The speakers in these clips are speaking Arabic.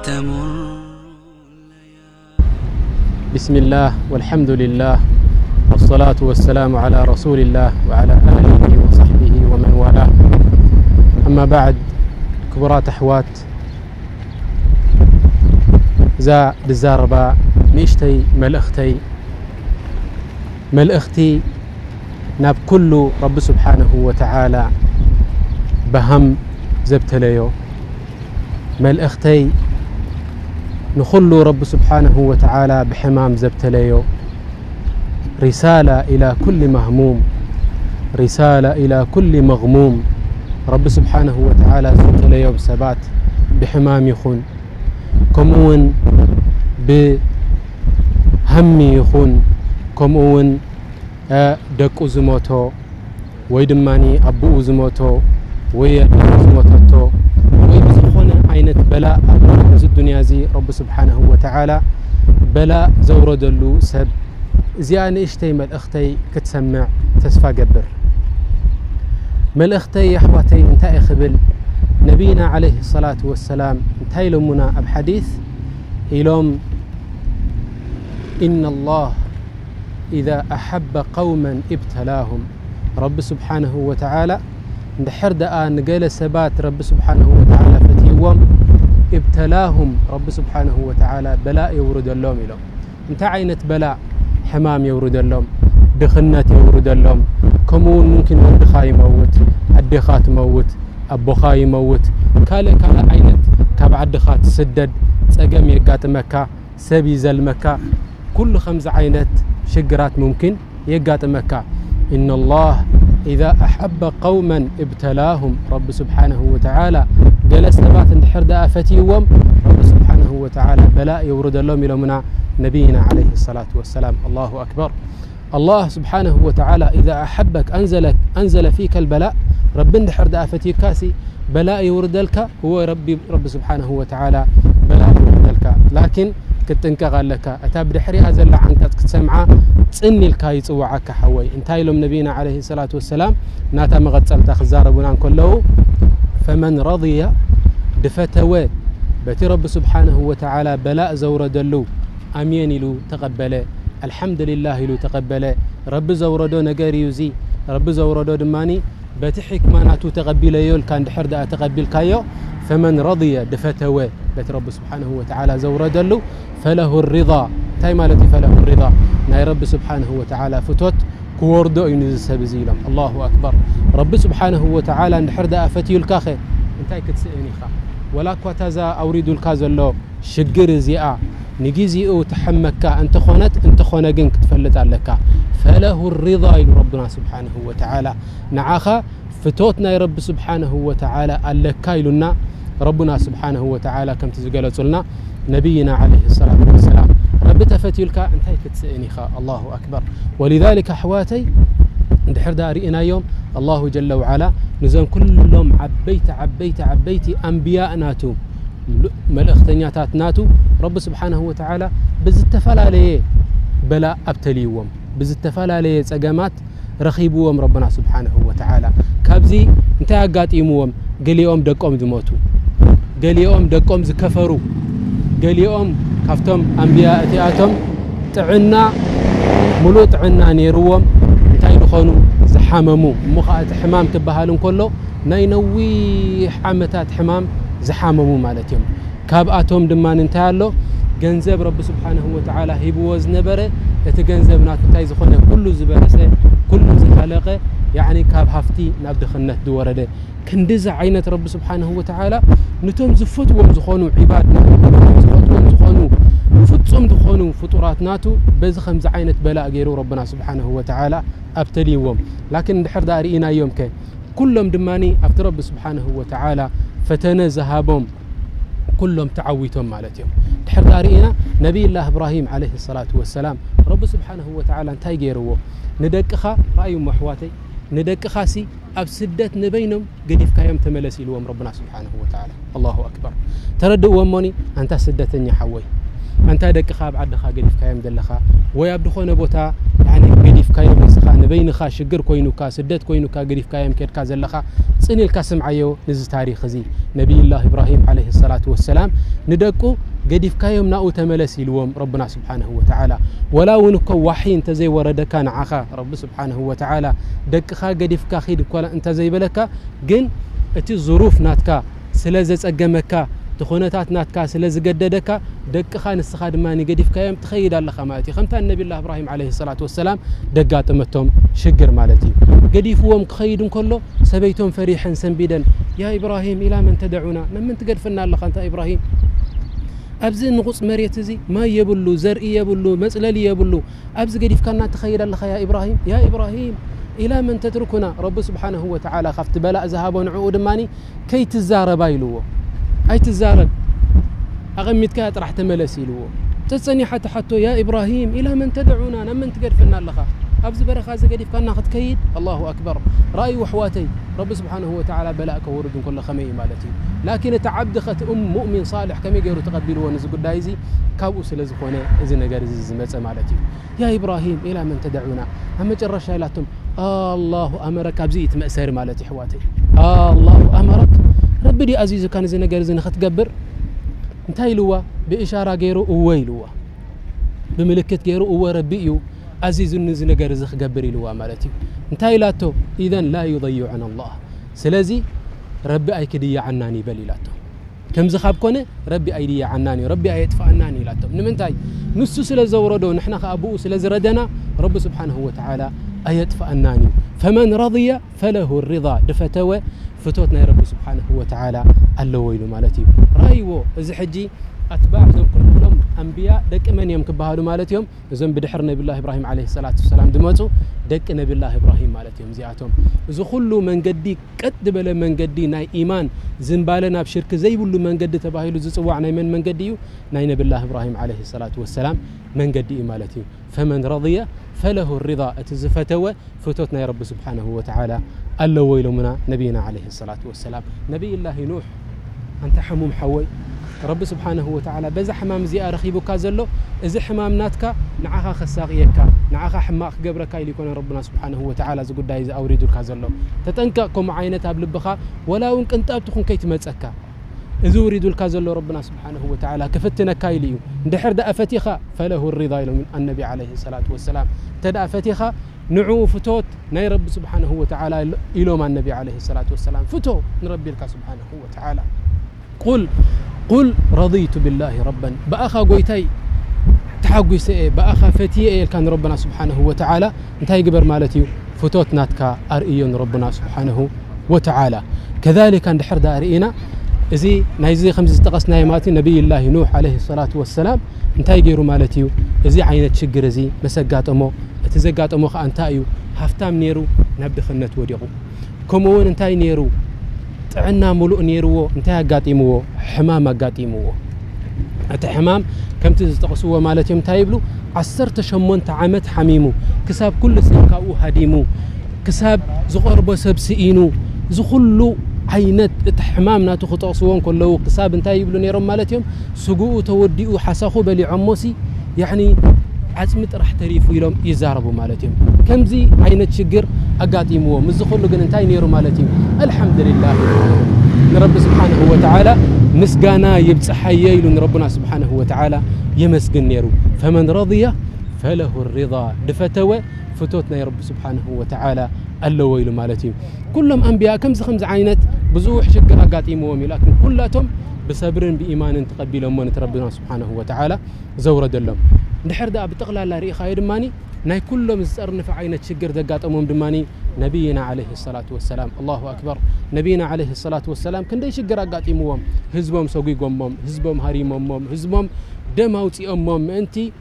تمر. بسم الله والحمد لله والصلاة والسلام على رسول الله وعلى آله وصحبه ومن والاه. أما بعد، كبرات أحوات زا بالزاربة نشتي ملأختي ناب كل رب سبحانه وتعالى بهم زبتليو ملأختي نخلو رب سبحانه وتعالى بحمام زبتليو رسالة إلى كل مهموم، رسالة إلى كل مغموم. رب سبحانه وتعالى زبتليو بسبات بحمام يخون كمون بهم يخون كمون دقو زموتو ويدماني أبو زموتو ويدماني زموتو ويبزخون عينة بلاء في الدنيا زي رب سبحانه وتعالى بلاء زورد له سب زيان اشتي ملأختي كتسمع تسفى قبر. ملأختي يا اخواتي انتهي خبل نبينا عليه الصلاة والسلام انتهي لمنا بحديث إلهم إن الله إذا أحب قوما ابتلاهم. رب سبحانه وتعالى اندحر دقا نقال سبات رب سبحانه وتعالى فتيوم ابتلاهم. رب سبحانه وتعالى بلاء يورد اللهم إلهم. انت عينة بلاء حمام يورد اللهم، دخنات يورد اللهم، كمون ممكن ودخا يموت، الدخات موت، أبوخا يموت، كالا عينة كاب عدخات سدد سقم يقات مكة سبي زل مكة كل 5 عينة شجرات ممكن يقات مكة. إن الله إذا أحب قوما ابتلاهم. رب سبحانه وتعالى جلس نبات اندحر دقا فتيوم رب سبحانه وتعالى بلاء يورد اللهم إلى منا نبينا عليه الصلاة والسلام. الله أكبر. الله سبحانه وتعالى إذا أحبك أنزل فيك البلاء. رب اندحر دقا فتيكاسي بلاء يورد لك هو رب سبحانه وتعالى بلاء يورد لك. لكن كتنكغل لك أتاب دحري أزل عنك تسمعه تسني الكاي صوعك حوي. انتهي لهم نبينا عليه الصلاة والسلام ناتا مغتسل تخزاربنا كله فمن رضي دفتوى بتي رب سبحانه وتعالى بلاء زورد له أمين له تقبله الحمد لله له تقبله. رب زوردو نجاري يزي رب زوردو دماني بتحك ماناتو تقبل يول كان دحر دا تقبل كايو. فمن رضي دفتوى بتي رب سبحانه وتعالى زورد له فله الرضا. تاي مالتي فله الرضا ناي رب سبحانه وتعالى فتوت كوردو ينزل سبزيلم. الله أكبر. رب سبحانه وتعالى ندحر دا فتيو الكاخي انتاي كتسئني خا ولا كواتازا أوريدو الكازلو شجر زياء نجيزيو تحمكا انت خونجن كتفلت عليك فله الرضا إلى ربنا سبحانه وتعالى. نعاخا فتوتنا يا رب سبحانه وتعالى اللكايلنا ربنا سبحانه وتعالى كم تزقلت لنا نبينا عليه الصلاة والسلام رب تفتيلك انتهي كتسئني خا. الله أكبر. ولذلك حواتي اندحر دارئنا يوم الله جل وعلا نزن كلهم عبيت أنبياء ناتو ملأختنياتات ناتو رب سبحانه وتعالى بزتفال عليه بلا أبتليوم بزتفال عليه سقامات رخيبوهم ربنا سبحانه وتعالى. كابزي انتهى قاتيموهم قال يوم دقوم زموتو قال يوم دقوم زكفروا قال يوم كفتم أنبياء تياتهم تعنا ملو تعنا نيروهم انتهي نخونو زحاممو مخاة حمام كبهالون كله ناينوي حامتات حمام زحاممو مالتهم كاباتهم دمان انتهالو جنزب رب سبحانه وتعالى هيبوز نبره يتجنزب ناتو تاي زخونه كله زبرسه كله زخلقه يعني كاب هفتي ناب دخنت دورده كندز عينة رب سبحانه وتعالى نتوم زفتوهم زخونو عبادنا زفتوهم زخونو فتصم دخونو فطرات ناتو بز 5 عينة بلاء غيرو ربنا سبحانه وتعالى ابتليهم. لكن دحر دارينا يوم كان كلهم دماني افت رب سبحانه وتعالى فتنا ذهابهم كلهم تعويتهم مالتهم. دحر دارينا نبي الله إبراهيم عليه الصلاة والسلام رب سبحانه وتعالى انتي غيرو ندقخا رأيهم محواتي ندقخا سي اب سدت نبينهم قديف كايم تملسي لهم ربنا سبحانه وتعالى. الله أكبر. تردوا وموني انت سدتني حوي انت دقخا بعدخا قديف كايم دلخا ويابد خونه بوتا يعني قديف كايم نسخا نبينخا شجر كوينوكا سدت كوينوكا قديف كايم كيد كازلخا صنيل كاسمعيو نز تاريخ زي نبي الله إبراهيم عليه الصلاة والسلام ندقو قديف كايوم ناو تملسي لوم ربنا سبحانه وتعالى ولا ونكو وحين تزي وردك نعخا رب سبحانه وتعالى دقخا قديف كاخيد كولا انت زي بلكا جن اتي الظروف ناتكا سلازة أقمكا تخونتات ناتكا سلازة قددكا دقخا نسخا دماني قديف كايوم تخيد الله خماتي خمتا النبي الله إبراهيم عليه الصلاة والسلام دقات امتهم شقر مالتي قديف وهم كخيدون كله سبيتهم فريحا سنبيدا يا إبراهيم إلى من تدعونا من تقدفنا الله أنت إبراهيم أبز نقص مريت زي ما يبلو زرع يبلو مسلل يبلو أبز قديف كان تخيل الله يا إبراهيم يا إبراهيم إلى من تتركنا رب سبحانه وتعالى خفت بلاء ذهاب ونعود ماني كي تزارب بايلو أي تزارب أغمد كات راح تملسيلو تتصني حتى يا إبراهيم إلى من تدعونا من تقدفنا الله أبز برخا زقديف كان ناخذ كيد الله أكبر رأي وحواتي رب سبحانه وتعالى بلاءك ورد كل خمي مالتي لكن تعبدخت مؤمن صالح كم يجروا تقبلوا ونزقوا دايزي كابو سلزخونه إذن جارز زمت مالتي يا إبراهيم إلى من تدعونا هم جرى شايلاتهم الله أمرك أبزيت مأسر مالتي حواتي الله أمرك ربي دي عزيز كان إذن جارز نخت جبر انتهي لوا بإشارة جيرو وويلوا بملكة جيرو وربيو عزيز النزل جرزخ جبري لوا مالتي انتهي لاتو إذن لا يضيعنا الله سلازي ربي أي كدي عناني بلي لاتو كم زخاب كونه ربي أيدي عناني ربي أيدفع عناني لاتو نمنتاي نسو سلازوردو نحن خابو سلازردنا رب سبحانه وتعالى أيدفع عناني فمن رضي فله الرضا دفتوى فتوتنا يا رب سبحانه وتعالى اللويلو مالتي رايو إذا أتباع ذم كلهم أنبياء دك من يوم كبهالو مالتهم زم بدحر نبي الله إبراهيم عليه الصلاة والسلام دموتو دك نبي الله إبراهيم مالتهم زياتهم إذا خلوا من قدي قد بلا من قدي ناي إيمان زنبالنا بشرك زي بلو من قد تباهلو زوعنا من قديو ناي نبي الله إبراهيم عليه الصلاة والسلام من قدي مالتهم فمن رضي فله الرضا أتزفتوا فتوتنا يا رب سبحانه وتعالى ألا ويلو منا نبينا عليه الصلاة والسلام نبي الله نوح أنت حموم حوي رب سبحانه وتعالى بز حمام زي أرخيبو كازلو إذا حمام ناتكا نعاها خساقيكا نعاها حماق قبركا اللي يكون ربنا سبحانه وتعالى زي قد إذا أوريدو كازلو تتنككم عينتها بلبخا ولا ونك أنت أبتخون كي تمتسكا إذا أريدو الكازلو ربنا سبحانه وتعالى كفتنا كايليو اندحر دا فتيخا فله الرضا من النبي عليه الصلاة والسلام تدا فتيخا نعو فتوت ناي رب سبحانه وتعالى إلو مع النبي عليه الصلاة والسلام فتو نربي لك سبحانه وتعالى قل رضيت بالله ربا بأخا قويتاي تحقوي سئي بأخا فتيه كان ربنا سبحانه وتعالى انتهي قبر مالتي فتوت ناتكا أرئيون ربنا سبحانه وتعالى كذلك عند حرد أرئينا إذي نايزي خمس تقصنا يماتي نبي الله نوح عليه الصلاة والسلام انتهي قيرو مالتي إذي عينة شقر زي مسقات أمو اتزقات أمو خانتايو هفتام نيرو نبدأ خنة وديقو كمون انتهي نيرو عنا ملؤ نيرو انتهى قاتيمو حمام قاتيمو أتى حمام كم تستقصوا مالتهم تايبلو عسرت شمونت عامت حميمو كساب كل سنكاو هديمو كساب زغربو سبسئينو زخلو عينت حمام ناتو خطقصوون كله كساب تايبلو نيرو مالتهم سقوء توديو حساخو بلي عموسي يعني عزمت راح تريفو يلوم يزاربو مالتهم كم زي عينت شجر أقاتيمو مزخلو قن انتاي نيرو مالتهم الحمد لله رب سبحانه وتعالى مسقانا يبصحيي لن ربنا سبحانه وتعالى يمسقن نيرو فمن رضي فله الرضا دفتوى فتوتنا يا رب سبحانه وتعالى اللويل مالتهم كلهم أنبياء كم خمس عينت بزوح شجر أقاتيمو لكن كلهم بصبر بإيمان تقبلهم من ربنا سبحانه وتعالى زورد لهم دحر دا بتقلى لا ريخا يدماني ناي كلهم زرن في عينة شجر دقات أمم دماني نبينا عليه الصلاة والسلام الله أكبر نبينا عليه الصلاة والسلام كان داي شجر أقات إموهم هزبهم سوقي قمهم هزبهم هريم أمهم هزبهم دموتي أمهم أنتي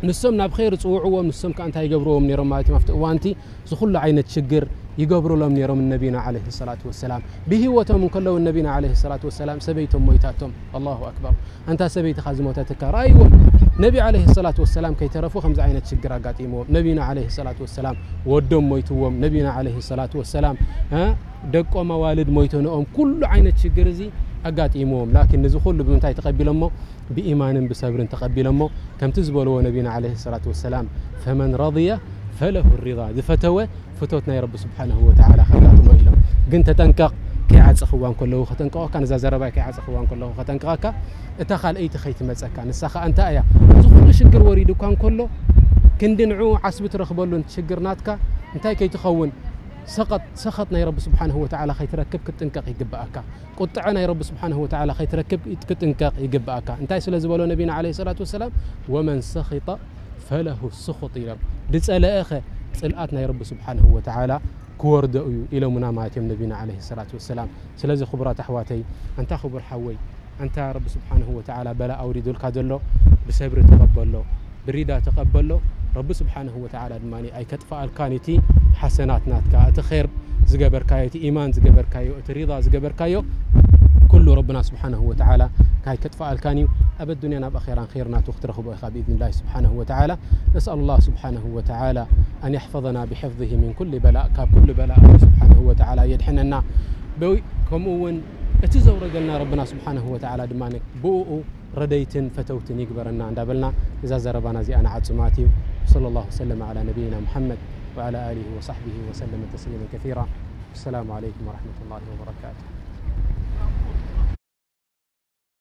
نسمنا بخير تصوعوا نسم كأنت يقبروهم نيرم مالتي مفتوح وأنتي زخل عينة شجر يقبروا لهم نيرم النبينا عليه الصلاة والسلام به وتم كله النبينا عليه الصلاة والسلام سبيتم مويتاتهم الله أكبر أنت سبيت خازموتاتك رأيهم نبي عليه الصلاة والسلام كي ترفوا خمس عينة شجر قاتيمو نبينا عليه الصلاة والسلام ودم مويتوهم نبينا عليه الصلاة والسلام دقوا موالد مويتونهم كل عينة شجر زي أقاتيموهم لكن نزخل بمنتهي تقبلهم بإيمان بصبر تقبلهم كم تزبلوا نبينا عليه الصلاة والسلام فمن رضي فله الرضا فتوى فتوتنا يا رب سبحانه وتعالى خلاتهم إلهم قنت تنكق كيعص خوان كله ختنقو كان زربا كيعص خوان كله ختنقاكا اتا خالئيت خيت مصكا نسخه انت ايا زكل شجر وريد كان كله كندنعو عصبت رخبلو شجرناتكا انتي كيتخون سخطنا يا رب سبحانه وتعالى خيتركب كتنقق يقباك قطعنا يا رب سبحانه وتعالى خيتركب كتنقق يقباك انتي سلازبلو نبينا عليه الصلاه والسلام ومن سخط فله السخط يا رب دصلا اخه صلاتنا يا رب سبحانه وتعالى كوردو الى منامات نبينا عليه الصلاه والسلام سلازي خبرات احواتي انت خبر حوي انت يا رب سبحانه وتعالى بلا اوريد الكادلو بصبر تقبله بريدا تقبله رب سبحانه وتعالى دماني اي كتفا الكانيتي حسنات ناتكا اتخير زغبر كايتي ايمان زغبر كايو اتريضا زغبر كايو كل ربنا سبحانه وتعالى كاي كتفا الكاني ابد الدنيا ناب اخيرا خيرنا تخترخوا باخا باذن الله سبحانه وتعالى نسال الله سبحانه وتعالى ان يحفظنا بحفظه من كل بلاء كل بلاء سبحانه وتعالى يدحننا كمون اتزور قلنا ربنا سبحانه وتعالى دمانك بوء رديتن فتوتن يقبرنا عندابلنا اذا زربنا زي انا عصماتي صلى الله وسلم على نبينا محمد وعلى اله وصحبه وسلم تسليما كثيرا. السلام عليكم ورحمه الله وبركاته.